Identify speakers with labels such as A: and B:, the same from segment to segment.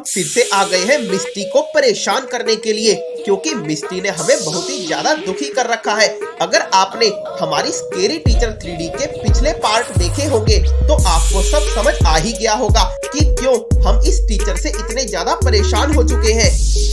A: फिर से आ गए हैं मिस्टी को परेशान करने के लिए, क्योंकि मिस्टी ने हमें बहुत ही ज्यादा दुखी कर रखा है। अगर आपने हमारी स्केरी टीचर 3D के पिछले पार्ट देखे होंगे तो आपको सब समझ आ ही गया होगा कि क्यों हम इस टीचर से इतने ज्यादा परेशान हो चुके हैं।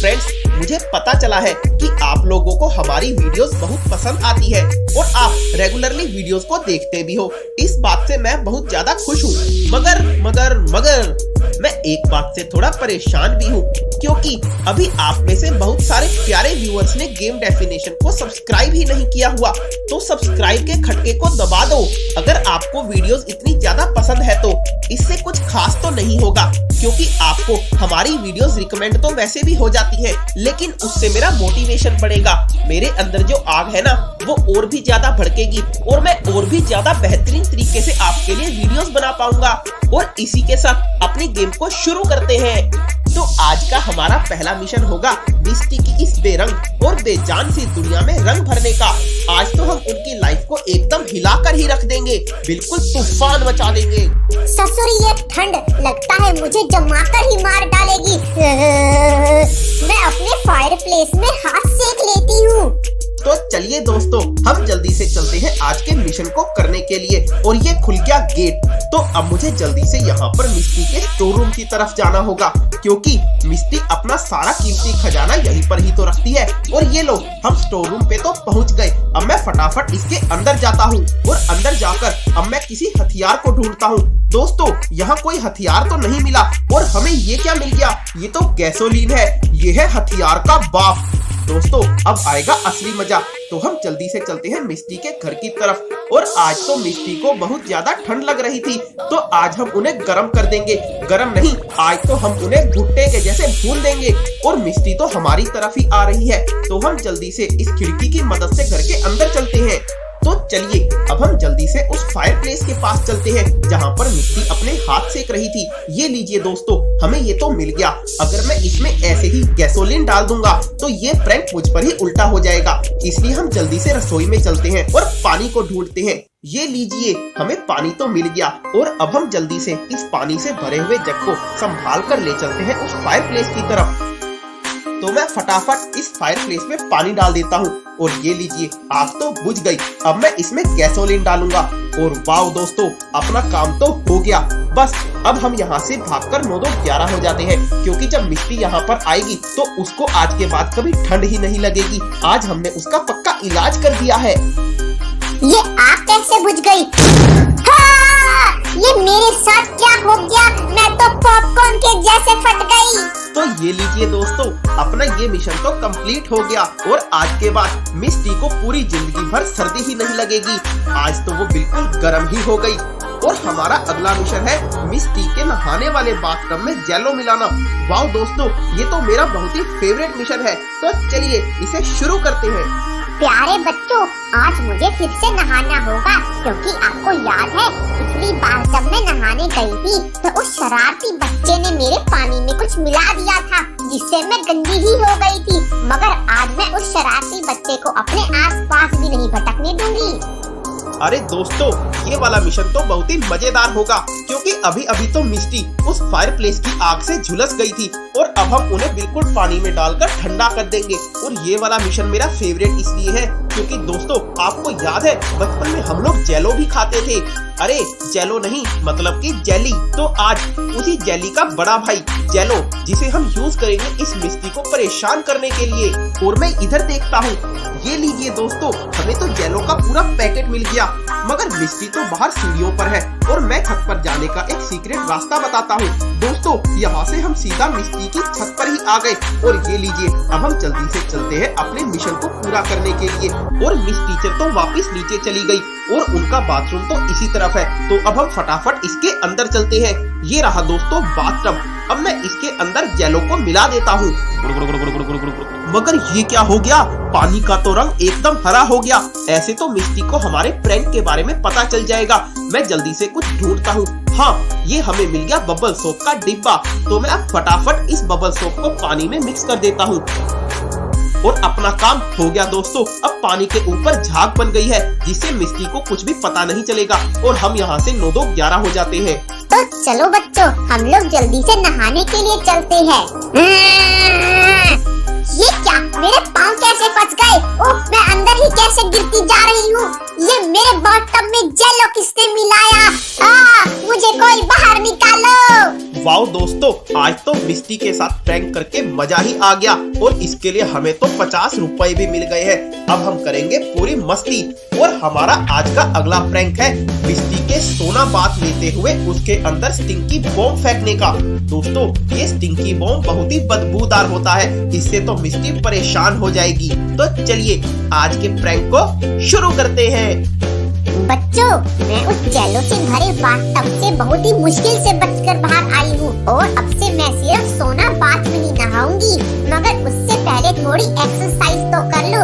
A: फ्रेंड्स, मुझे पता चला है कि आप लोगों को हमारी वीडियोस बहुत पसंद आती है और आप रेगुलरली वीडियोस को देखते भी हो। इस बात से मैं बहुत ज्यादा खुश हूँ, मगर मैं एक बात से थोड़ा परेशान भी हूँ, क्योंकि अभी आप में से बहुत सारे प्यारे व्यूअर्स ने गेम डेफिनेशन को सब्सक्राइब ही नहीं किया हुआ, तो सब्सक्राइब के खटके को दबा दो। अगर आपको वीडियोस इतनी ज्यादा पसंद है तो इससे कुछ खास तो नहीं होगा, क्योंकि आपको हमारी वीडियोस रिकमेंड तो वैसे भी हो जाती है, लेकिन उससे मेरा मोटिवेशन बढ़ेगा। मेरे अंदर जो आग है ना वो और भी ज्यादा भड़केगी और मैं और भी ज्यादा बेहतरीन तरीके से आपके लिए वीडियोस बना पाऊंगा। और इसी के साथ अपनी गेम को शुरू करते हैं। तो आज का हमारा पहला मिशन होगा मिस्टी की इस बेरंग और बेजान सी दुनिया में रंग भरने का। आज तो हम उनकी लाइफ को एकदम हिलाकर ही रख देंगे, बिल्कुल तूफान मचा देंगे।
B: ससुर, ये ठंड लगता है मुझे जमाकर ही मार डालेगी। मैं अपने फायर प्लेस में हाथ सेक लेती हूँ।
A: तो चलिए दोस्तों, हम जल्दी से चलते हैं आज के मिशन को करने के लिए। और ये खुल गया गेट, तो अब मुझे जल्दी से यहाँ पर मिस्टी के स्टोर रूम की तरफ जाना होगा, क्योंकि मिस्टी अपना सारा कीमती खजाना यहीं पर ही तो रखती है। और ये लो, हम स्टोर रूम पे तो पहुँच गए। अब मैं फटाफट इसके अंदर जाता हूँ और अंदर जाकर अब मैं किसी हथियार को ढूंढता हूँ। दोस्तों, यहाँ कोई हथियार तो नहीं मिला, और हमें ये क्या मिल गया? ये तो गैसोलीन है। ये है हथियार का बाप। दोस्तों, अब आएगा असली मजा। तो हम जल्दी से चलते हैं मिस्टी के घर की तरफ। और आज तो मिस्टी को बहुत ज्यादा ठंड लग रही थी, तो आज हम उन्हें गर्म कर देंगे। गर्म नहीं, आज तो हम उन्हें भुट्टे के जैसे भून देंगे। और मिस्टी तो हमारी तरफ ही आ रही है, तो हम जल्दी से इस खिड़की की मदद से घर के अंदर चलते हैं। तो चलिए, अब हम जल्दी से उस फायर प्लेस के पास चलते हैं जहाँ पर मिस्टी अपने हाथ सेक रही थी। ये लीजिए दोस्तों, हमें ये तो मिल गया। अगर मैं इसमें ऐसे ही गैसोलीन डाल दूंगा तो ये प्रैंक मुझ पर ही उल्टा हो जाएगा, इसलिए हम जल्दी से रसोई में चलते हैं और पानी को ढूंढते हैं। ये लीजिए, हमें पानी तो मिल गया। और अब हम जल्दी से इस पानी से भरे हुए जग को संभाल कर ले चलते हैं उस फायर प्लेस की तरफ। तो मैं फटाफट इस फायर प्लेस में पानी डाल देता हूँ और ये लीजिए, आग तो बुझ गई। अब मैं इसमें गैसोलीन डालूंगा और वाओ दोस्तों, अपना काम तो हो गया। बस अब हम यहाँ से भागकर 9-11 हो जाते हैं, क्योंकि जब मिस्टी यहाँ पर आएगी तो उसको आज के बाद कभी ठंड ही नहीं लगेगी। आज हमने उसका पक्का इलाज कर दिया है।
B: ये आग कैसे बुझ गई? ये मेरे साथ क्या हो गया? मैं तो पॉपकॉर्न के जैसे फट गई।
A: तो ये लीजिए दोस्तों, अपना ये मिशन तो कंप्लीट हो गया और आज के बाद मिस्टी को पूरी जिंदगी भर सर्दी ही नहीं लगेगी। आज तो वो बिल्कुल गर्म ही हो गई। और हमारा अगला मिशन है मिस्टी के नहाने वाले बाथटब में जेलो मिलाना। वाह दोस्तों, ये तो मेरा बहुत ही फेवरेट मिशन है। तो चलिए इसे शुरू करते हैं।
B: प्यारे बच्चों, आज मुझे फिर से नहाना होगा, क्योंकि आपको याद है पिछली बार जब मैं नहाने गई थी तो उस शरारती बच्चे ने मेरे पानी में कुछ मिला दिया था, जिससे मैं गंदी ही हो गई थी। मगर आज मैं उस शरारती बच्चे को अपने आसपास भी नहीं भटकने दूंगी।
A: अरे दोस्तों, ये वाला मिशन तो बहुत ही मजेदार होगा, क्योंकि अभी अभी तो मिस्टी उस फायर प्लेस की आग से झुलस गई थी और अब हम उन्हें बिल्कुल पानी में डालकर ठंडा कर देंगे। और ये वाला मिशन मेरा फेवरेट इसलिए है क्योंकि दोस्तों, आपको याद है बचपन में हम लोग जेलो भी खाते थे। अरे जेलो नहीं, मतलब कि जेली। तो आज उसी जेली का बड़ा भाई जेलो, जिसे हम यूज करेंगे इस मिस्टी को परेशान करने के लिए। और मैं इधर देखता हूँ, ये लीजिए दोस्तों, हमें तो जेलो का पूरा पैकेट मिल गया। मगर मिस्टी तो बाहर सीढ़ियों पर है और मैं छत पर जाने का एक सीक्रेट रास्ता बताता हूँ। दोस्तों, यहाँ से हम सीधा मिस्टी की छत पर ही आ गए। और ये लीजिए, अब हम जल्दी से चलते हैं अपने मिशन को पूरा करने के लिए। और मिस टीचर तो वापस नीचे चली गई और उनका बाथरूम तो इसी तरफ है। तो अब हम फटाफट इसके अंदर चलते हैं। ये रहा दोस्तों बाथटब। अब मैं इसके अंदर जेलो को मिला देता हूँ। मगर ये क्या हो गया? पानी का तो रंग एकदम हरा हो गया। ऐसे तो मिस्टी को हमारे प्रैंक के बारे में पता चल जाएगा। मैं जल्दी से कुछ ढूंढता हूँ। हाँ, ये हमें मिल गया बबल सोप का डिब्बा। तो मैं अब फटाफट इस बबल सोप को पानी में मिक्स कर देता हूँ और अपना काम हो गया दोस्तों। अब पानी के ऊपर झाग बन गई है, जिससे मिस्टी को कुछ भी पता नहीं चलेगा और हम यहाँ से 9-11 हो जाते हैं।
B: तो चलो बच्चों, हम लोग जल्दी से नहाने के लिए चलते हैं। ये क्या, मेरे पाँव कैसे फंस गए? ओह, मैं अंदर ही कैसे गिरती जा रही हूँ? ये मेरे बॉटम में जेलो किसने मिलाया? मुझे कोई बाहर निकालो।
A: वाओ दोस्तों, आज तो मिस्टी के साथ प्रैंक करके मजा ही आ गया और इसके लिए हमें तो 50 रुपए भी मिल गए हैं। अब हम करेंगे पूरी मस्ती। और हमारा आज का अगला प्रैंक है मिस्टी के सोना बाथ लेते हुए उसके अंदर स्टिंकी बॉम्ब फेंकने का। दोस्तों, ये स्टिंकी बॉम्ब बहुत ही बदबूदार होता है, इससे तो मिस्टी परेशान हो जाएगी। तो चलिए आज के प्रैंक को शुरू करते हैं।
B: बच्चों, मैं उस जेलो से भरे बाथटब से बहुत ही मुश्किल से बचकर बाहर आई हूँ और अब से मैं सिर्फ सोना बाथ में ही नहाऊंगी। मगर उससे पहले थोड़ी एक्सरसाइज तो कर लो।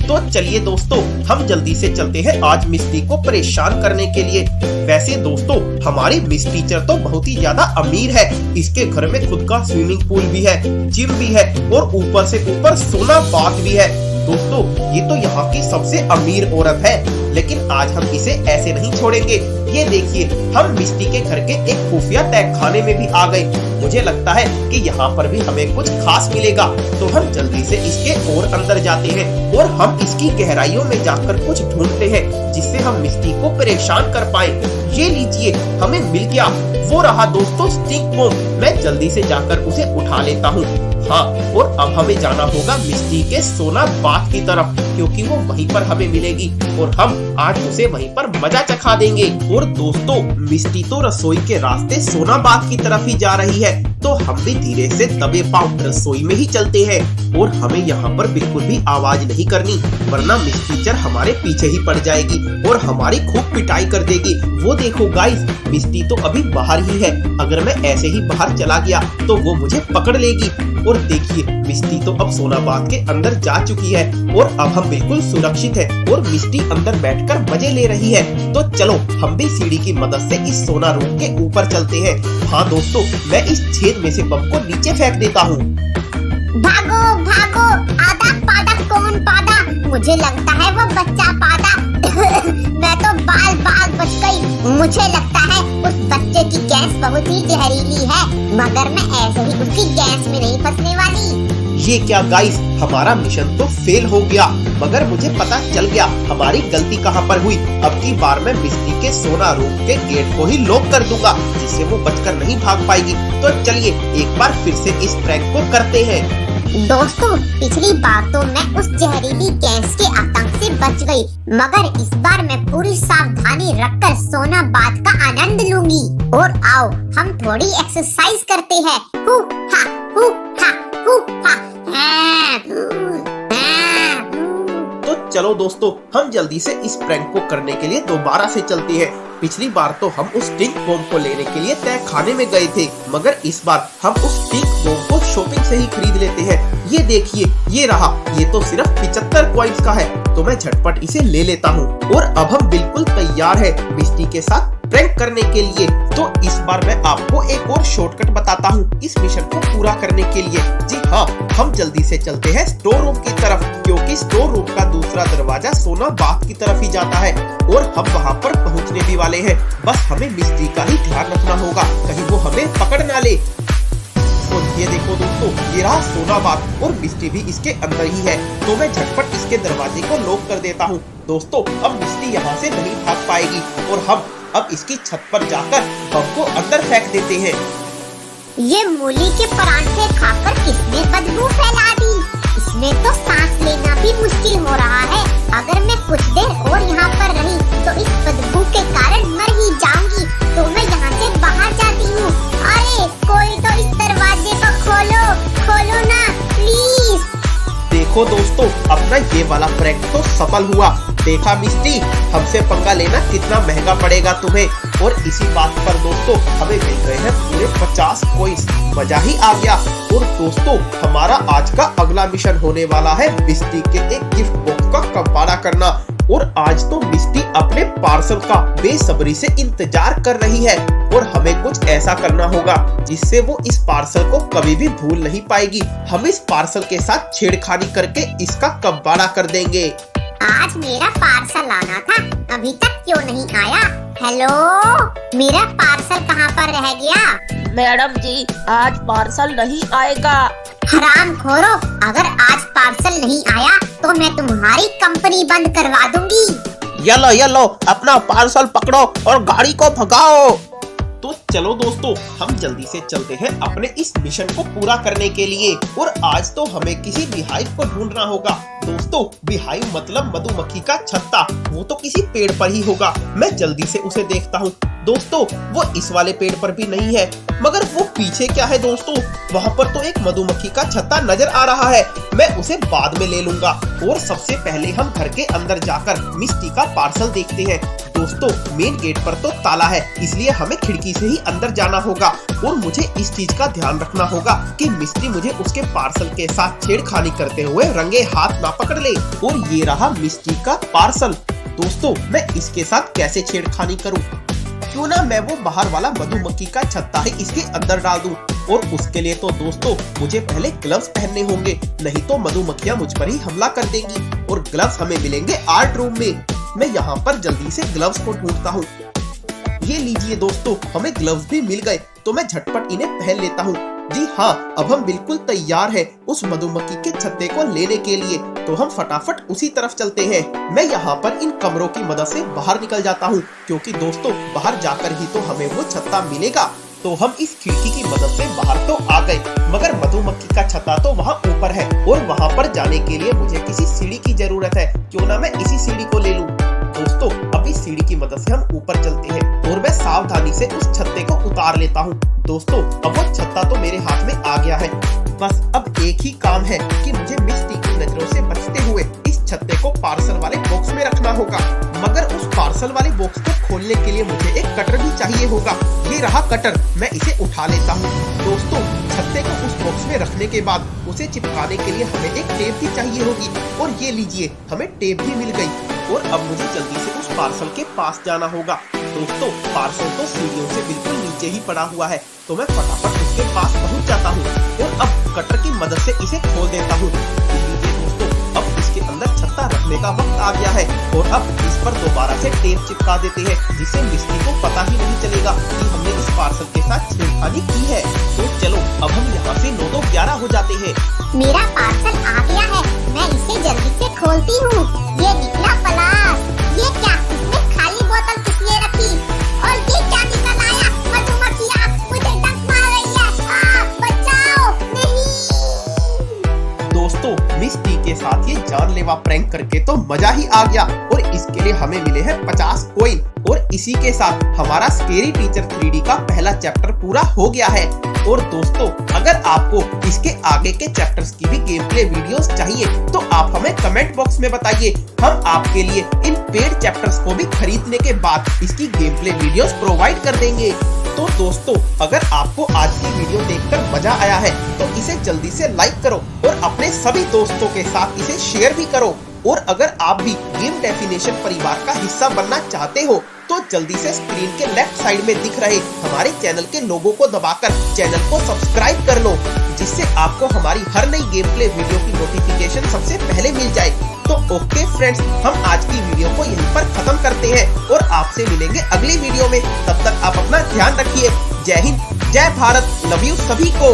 A: तो चलिए दोस्तों, हम जल्दी से चलते हैं आज मिस्टी को परेशान करने के लिए। वैसे दोस्तों, हमारी मिस टीचर तो बहुत ही ज्यादा अमीर है। इसके घर में खुद का स्विमिंग पूल भी है, जिम भी है और ऊपर से ऊपर सोना बाथ भी है। दोस्तों, ये तो यहाँ की सबसे अमीर औरत है, लेकिन आज हम इसे ऐसे नहीं छोड़ेंगे। ये देखिए, हम मिस्टी के घर के एक खुफिया तहखाने में भी आ गए। मुझे लगता है कि यहाँ पर भी हमें कुछ खास मिलेगा, तो हम जल्दी से इसके और अंदर जाते हैं और हम इसकी गहराइयों में जाकर कुछ ढूंढते हैं जिससे हम मिस्टी को परेशान कर पाए। ये लीजिए, हमें मिल गया। वो रहा दोस्तों स्टिंक बॉम्ब। मैं जल्दी से जाकर उसे उठा लेता हूँ। हाँ, और अब हमें जाना होगा मिस्टी के सोना बाथ की तरफ, क्योंकि वो वहीं पर हमें मिलेगी और हम आज उसे वहीं पर मजा चखा देंगे। और दोस्तों, मिस्टी तो रसोई के रास्ते सोना बाथ की तरफ ही जा रही है, तो हम भी धीरे से दबे पांव रसोई में ही चलते हैं और हमें यहाँ पर बिल्कुल भी आवाज नहीं करनी, वरना मिस टीचर हमारे पीछे ही पड़ जाएगी और हमारी खूब पिटाई कर देगी। वो देखो गाइस, मिस्टी तो अभी बाहर ही है। अगर मैं ऐसे ही बाहर चला गया तो वो मुझे पकड़ लेगी। और देखिए, मिस्टी तो अब सोना बाथ के अंदर जा चुकी है और अब हम बिल्कुल सुरक्षित है और मिस्टी अंदर बैठकर मजे ले रही है। तो चलो हम भी सीढ़ी की मदद से इस सोना रूम के ऊपर चलते हैं। हाँ दोस्तों, मैं इस छेद में से बम को नीचे फेंक देता हूँ।
B: भागो भागो, आधा पादा कौन पादा? मुझे लगता है वो बच्चा पादा। मैं तो बाल बाल बच गई। मुझे लगता है उस बच्चे की गैस बहुत ही जहरीली है, मगर मैं ऐसे ही उसकी गैस में नहीं फंसने वाली।
A: ये क्या गाइस, हमारा मिशन तो फेल हो गया, मगर मुझे पता चल गया हमारी गलती कहाँ पर हुई। अब की बार मैं मिस्टी के सोना रूम के गेट को ही लॉक कर दूंगा, जिससे वो बचकर नहीं भाग पाएगी। तो चलिए एक बार फिर से इस प्रैंक को करते हैं।
B: दोस्तों, पिछली बार तो मैं उस जहरीली गैस के आतंक से बच गई, मगर इस बार मैं पूरी सावधानी रखकर सोना बाथ का आनंद लूंगी। और आओ हम थोड़ी एक्सरसाइज करते हैं। हु हा हु हा हु हा।
A: तो चलो दोस्तों, हम जल्दी से इस प्रैंक को करने के लिए दोबारा से चलते हैं। पिछली बार तो हम उस स्टिंक बॉम्ब को लेने के लिए तहखाने में गए थे, मगर इस बार हम उस स्टिंक बॉम्ब को शॉपिंग से ही खरीद लेते हैं। ये देखिए, ये रहा। ये तो सिर्फ 75 कॉइंस का है, तो मैं झटपट इसे ले लेता हूँ। और अब हम बिल्कुल तैयार है मिस्टी के साथ प्रैंक करने के लिए। तो इस बार मैं आपको एक और शॉर्टकट बताता हूँ इस मिशन को पूरा करने के लिए। जी हाँ, हम जल्दी से चलते हैं स्टोर रूम की तरफ, क्योंकि स्टोर रूम का दूसरा दरवाजा सोना बाथ की तरफ ही जाता है और हम वहाँ पर पहुँचने भी वाले हैं। बस हमें मिस्टी का ही ध्यान रखना होगा, कहीं वो हमें पकड़ ना ले। और ये देखो दोस्तों, ये रहा सोना बाथ और मिस्टी भी इसके अंदर ही है, तो मैं झटपट इसके दरवाजे को लॉक कर देता हूँ। दोस्तों, अब मिस्टी यहाँ से नहीं भाग पाएगी और हम अब इसकी छत पर जाकर बम को अंदर फेंक देते हैं।
B: ये मूली के परांठे खाकर किसने बदबू फैला दी? इसमें तो सांस लेना भी मुश्किल हो रहा है। अगर मैं कुछ देर और यहाँ पर रही तो इस बदबू के कारण मर ही जाऊंगी। तो मैं यहाँ से बाहर जाती हूँ। अरे कोई तो इस दरवाजे को खोलो, खोलो ना प्लीज।
A: देखो दोस्तों, अपना ये वाला प्रैंक तो सफल हुआ। देखा मिस्टी, हमसे पंगा लेना कितना महंगा पड़ेगा तुम्हें। और इसी बात पर दोस्तों हमें मिल गए हैं पूरे 50 कॉइंस। मजा ही आ गया। और दोस्तों, हमारा आज का अगला मिशन होने वाला है मिस्टी के एक गिफ्ट बॉक्स का कबाड़ा करना। और आज तो मिस्टी अपने पार्सल का बेसब्री से इंतजार कर रही है और हमें कुछ ऐसा करना होगा जिससे वो इस पार्सल को कभी भी भूल नहीं पाएगी। हम इस पार्सल के साथ छेड़खानी करके इसका कबाड़ा कर देंगे।
B: आज मेरा पार्सल आना था, अभी तक क्यों नहीं आया? हेलो, मेरा पार्सल कहाँ पर रह गया?
C: मैडम जी, आज पार्सल नहीं आएगा।
B: हराम खोरो, अगर आज पार्सल नहीं आया तो मैं तुम्हारी कंपनी बंद करवा दूंगी।
A: ये लो अपना पार्सल पकड़ो और गाड़ी को भगाओ। तो चलो दोस्तों, हम जल्दी से चलते हैं अपने इस मिशन को पूरा करने के लिए। और आज तो हमें किसी बिहाइव को ढूंढना होगा। दोस्तों, बिहाइव मतलब मधुमक्खी का छत्ता, वो तो किसी पेड़ पर ही होगा। मैं जल्दी से उसे देखता हूँ। दोस्तों, वो इस वाले पेड़ पर भी नहीं है, मगर वो पीछे क्या है दोस्तों? वहाँ पर तो एक मधुमक्खी का छत्ता नजर आ रहा है। मैं उसे बाद में ले लूंगा। और सबसे पहले हम घर के अंदर जाकर मिस्टी का पार्सल देखते हैं। दोस्तों, मेन गेट पर तो ताला है, इसलिए हमें खिड़की से ही अंदर जाना होगा। और मुझे इस चीज का ध्यान रखना होगा कि मिस्टी मुझे उसके पार्सल के साथ छेड़खानी करते हुए रंगे हाथ ना पकड़ ले। और ये रहा मिस्टी का पार्सल। दोस्तों, मैं इसके साथ कैसे छेड़खानी करूं? क्यों ना मैं वो बाहर वाला मधुमक्खी का छत्ता ही इसके अंदर डाल दूं। और उसके लिए तो दोस्तों मुझे पहले ग्लव्स पहनने होंगे, नहीं तो मधुमक्खियां मुझ पर ही हमला कर देंगी। और ग्लव्स हमें मिलेंगे आर्ट रूम में। मैं यहाँ पर जल्दी से ग्लव्स को ढूंढता हूँ। ये लीजिए दोस्तों, हमें ग्लव्स भी मिल गए, तो मैं झटपट इन्हें पहन लेता हूँ। जी हाँ, अब हम बिल्कुल तैयार हैं उस मधुमक्खी के छत्ते को लेने के लिए। तो हम फटाफट उसी तरफ चलते हैं। मैं यहाँ पर इन कमरों की मदद से बाहर निकल जाता हूँ, क्योंकि दोस्तों बाहर जाकर ही तो हमें वो छत्ता मिलेगा। तो हम इस खिड़की की मदद से बाहर तो आ गए, मगर मधुमक्खी का छत्ता तो वहाँ ऊपर है। और वहाँ पर जाने के लिए मुझे किसी सीढ़ी की जरूरत है। क्यों ना मैं इसी सीढ़ी को ले लूं। दोस्तों, अब इस सीढ़ी की मदद से हम ऊपर चलते हैं और मैं सावधानी से उस छत्ते को उतार लेता हूँ। दोस्तों, अब वो छत्ता तो मेरे हाथ में आ गया है। बस अब एक ही काम है कि मुझे मिस्टी की नजरों से बचते हुए इस छत्ते को पार्सल वाले बॉक्स में रखना होगा। मगर उस पार्सल वाले बॉक्स को खोलने के लिए मुझे एक कटर भी चाहिए होगा। ये रहा कटर, मैं इसे उठा लेता हूँ। दोस्तों, छत्ते को उस बॉक्स में रखने के बाद उसे चिपकाने के लिए हमें एक टेप भी चाहिए होगी। और ये लीजिए, हमें टेप भी मिल गई। और अब मुझे जल्दी से उस पार्सल के पास जाना होगा। दोस्तों, पार्सल तो सीढ़ियों से बिल्कुल नीचे ही पड़ा हुआ है, तो मैं फटाफट उसके पास पहुंच जाता हूं। और अब कटर की मदद से इसे खोल देता हूं। लीजिए दोस्तों, अब इसके अंदर छत्ता रखने का वक्त आ गया है। और अब इस पर दोबारा से टेप चिपका देते हैं, जिससे मिस्टी को पता ही नहीं चलेगा कि हमने इस पार्सल के साथ छेड़खानी की है। तो चलो, अब हम यहाँ से 9-11 हो जाते हैं।
B: मेरा पार्सल आ गया है, मैं इसे जल्दी से खोलती हूँ। ये निकला पलाश। ये क्या, इसमें खाली बोतल किसने रखी? और ये क्या निकल आया? मधुमक्खियाँ मुझे डंक मार रही है। बचाओ! नहीं।
A: दोस्तों, मिस्टी के साथ ये जानलेवा प्रैंक करके तो मजा ही आ गया। और इसके लिए हमें मिले हैं 50 कॉइन। और इसी के साथ हमारा स्केरी टीचर 3D का पहला चैप्टर पूरा हो गया है। और दोस्तों, अगर आपको इसके आगे के चैप्टर्स की भी गेम प्ले वीडियोस चाहिए तो आप हमें कमेंट बॉक्स में बताइए। हम आपके लिए इन पेड चैप्टर्स को भी खरीदने के बाद इसकी गेम प्ले वीडियोस प्रोवाइड कर देंगे। तो दोस्तों, अगर आपको आज की वीडियो देखकर मजा आया है तो इसे जल्दी से लाइक करो और अपने सभी दोस्तों के साथ इसे शेयर भी करो। और अगर आप भी गेम डेफिनेशन परिवार का हिस्सा बनना चाहते हो तो जल्दी से स्क्रीन के लेफ्ट साइड में दिख रहे हमारे चैनल के लोगो को दबाकर चैनल को सब्सक्राइब कर लो, जिससे आपको हमारी हर नई गेम प्ले वीडियो की नोटिफिकेशन सबसे पहले मिल जाए। तो ओके फ्रेंड्स, हम आज की वीडियो को यहीं पर खत्म करते हैं और आपसे मिलेंगे अगली वीडियो में। तब तक आप अपना ध्यान रखिए। जय हिंद, जय भारत, लव यू सभी को।